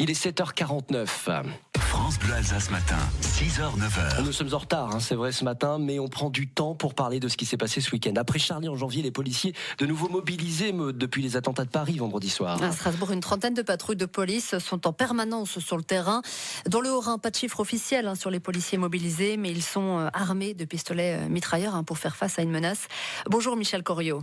Il est 7h49. France Bleu Alsace matin, 6h, 9h. Nous sommes en retard, c'est vrai ce matin, mais on prend du temps pour parler de ce qui s'est passé ce week-end. Après Charlie en janvier, les policiers de nouveau mobilisés depuis les attentats de Paris vendredi soir. À Strasbourg, une trentaine de patrouilles de police sont en permanence sur le terrain. Dans le Haut-Rhin, pas de chiffre officiel sur les policiers mobilisés, mais ils sont armés de pistolets mitrailleurs pour faire face à une menace. Bonjour Michel Corriot.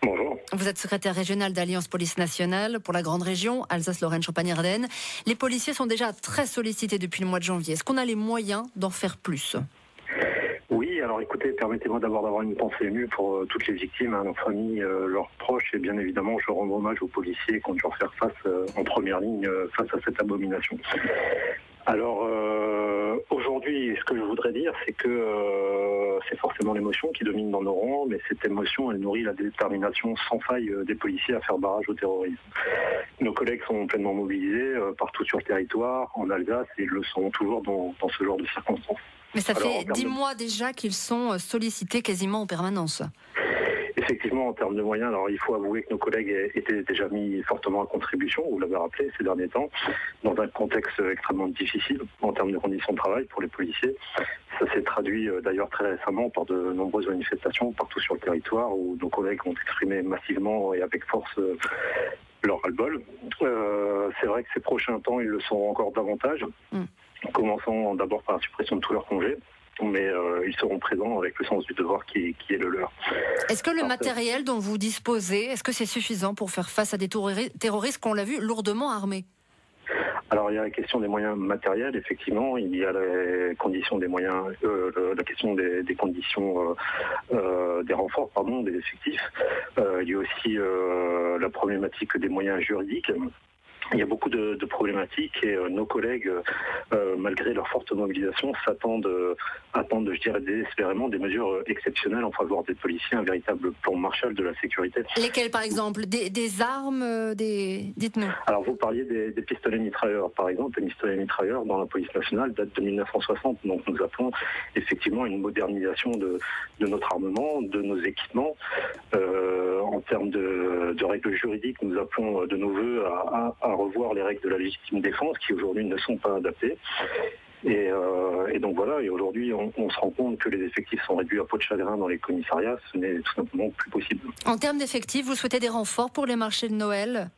Bonjour. Vous êtes secrétaire régional d'Alliance Police Nationale pour la grande région, Alsace-Lorraine, Champagne-Ardenne. Les policiers sont déjà très sollicités depuis le mois de janvier. Est-ce qu'on a les moyens d'en faire plus ? Oui, alors écoutez, permettez-moi d'abord d'avoir une pensée émue pour toutes les victimes, leurs familles, leurs proches, et bien évidemment, je rends hommage aux policiers qui ont dû en faire face en première ligne face à cette abomination. Alors, aujourd'hui, ce que je voudrais dire, c'est que c'est forcément l'émotion qui domine dans nos rangs, mais cette émotion, elle nourrit la détermination sans faille des policiers à faire barrage au terrorisme. Nos collègues sont pleinement mobilisés partout sur le territoire, en Alsace, et ils le sont toujours dans ce genre de circonstances. Mais ça fait 10 mois déjà qu'ils sont sollicités quasiment en permanence. Effectivement, en termes de moyens, alors il faut avouer que nos collègues étaient déjà mis fortement à contribution, vous l'avez rappelé, ces derniers temps, dans un contexte extrêmement difficile en termes de conditions de travail pour les policiers. Ça s'est traduit d'ailleurs très récemment par de nombreuses manifestations partout sur le territoire où nos collègues ont exprimé massivement et avec force leur ras-le-bol. C'est vrai que ces prochains temps, ils le seront encore davantage, commençant d'abord par la suppression de tous leurs congés. Mais ils seront présents avec le sens du devoir qui est le leur. Est-ce que le matériel dont vous disposez, est-ce que c'est suffisant pour faire face à des terroristes qu'on l'a vu lourdement armés ? Alors il y a la question des moyens matériels, effectivement, il y a la condition des moyens, la question des conditions des renforts, des effectifs. Il y a aussi la problématique des moyens juridiques. Il y a beaucoup de problématiques et nos collègues, malgré leur forte mobilisation, attendent, je dirais, désespérément des mesures exceptionnelles en faveur des policiers, un véritable plan Marshall de la sécurité. Lesquelles, par exemple ? Des armes Dites-nous. Alors, vous parliez des pistolets mitrailleurs. Par exemple, les pistolets mitrailleurs dans la police nationale datent de 1960. Donc, nous appelons effectivement une modernisation de notre armement, de nos équipements. En termes de règles juridiques, nous appelons de nos voeux à revoir les règles de la légitime défense qui aujourd'hui ne sont pas adaptées. Et donc voilà, et aujourd'hui on se rend compte que les effectifs sont réduits à peau de chagrin dans les commissariats, ce n'est tout simplement plus possible. En termes d'effectifs, vous souhaitez des renforts pour les marchés de Noël ?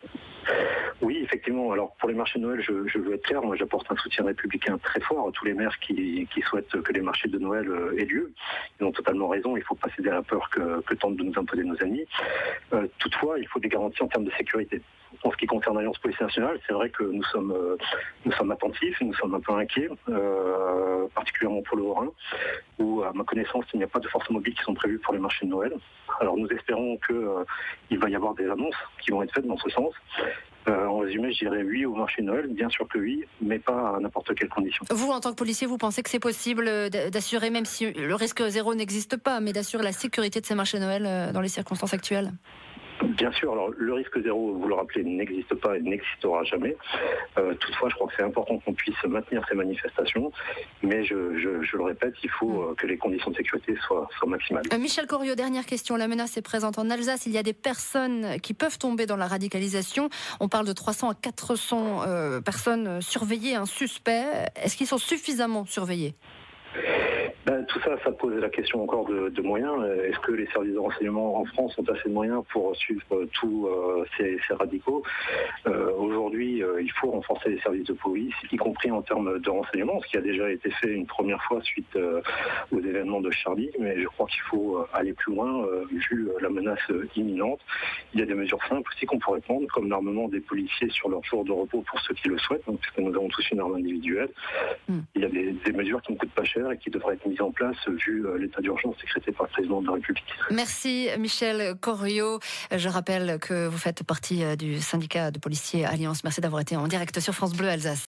Oui, effectivement. Alors pour les marchés de Noël, je veux être clair, moi j'apporte un soutien républicain très fort à tous les maires qui souhaitent que les marchés de Noël aient lieu. Ils ont totalement raison, il ne faut pas céder à la peur que tentent de nous imposer nos ennemis. Toutefois, il faut des garanties en termes de sécurité. En ce qui concerne l'Alliance Police Nationale, c'est vrai que nous sommes attentifs, nous sommes un peu inquiets, particulièrement pour le Haut-Rhin, où à ma connaissance, il n'y a pas de forces mobiles qui sont prévues pour les marchés de Noël. Alors nous espérons qu'il va y avoir des annonces qui vont être faites dans ce sens. En résumé, je dirais oui au marché de Noël, bien sûr que oui, mais pas à n'importe quelle condition. Vous, en tant que policier, vous pensez que c'est possible d'assurer, même si le risque zéro n'existe pas, mais d'assurer la sécurité de ces marchés de Noël dans les circonstances actuelles ? Bien sûr, alors le risque zéro, vous le rappelez, n'existe pas et n'existera jamais. Toutefois, je crois que c'est important qu'on puisse maintenir ces manifestations, mais je le répète, il faut que les conditions de sécurité soient maximales. Michel Corriot, dernière question. La menace est présente en Alsace. Il y a des personnes qui peuvent tomber dans la radicalisation. On parle de 300 à 400 personnes surveillées, suspects. Est-ce qu'ils sont suffisamment surveillés ? Tout ça pose la question encore de moyens. Est-ce que les services de renseignement en France ont assez de moyens pour suivre tous ces radicaux ? Aujourd'hui, il faut renforcer les services de police, y compris en termes de renseignement, ce qui a déjà été fait une première fois suite aux événements de Charlie, mais je crois qu'il faut aller plus loin vu la menace imminente. Il y a des mesures simples aussi qu'on pourrait prendre, comme l'armement des policiers sur leur jour de repos pour ceux qui le souhaitent, puisque nous avons tous une arme individuelle. Il y a des mesures qui ne coûtent pas cher et qui devraient être mises en place vu l'état d'urgence décrété par le président de la République. Merci Michel Corriot. Je rappelle que vous faites partie du syndicat de policiers Alliance. Merci d'avoir été en direct sur France Bleu Alsace.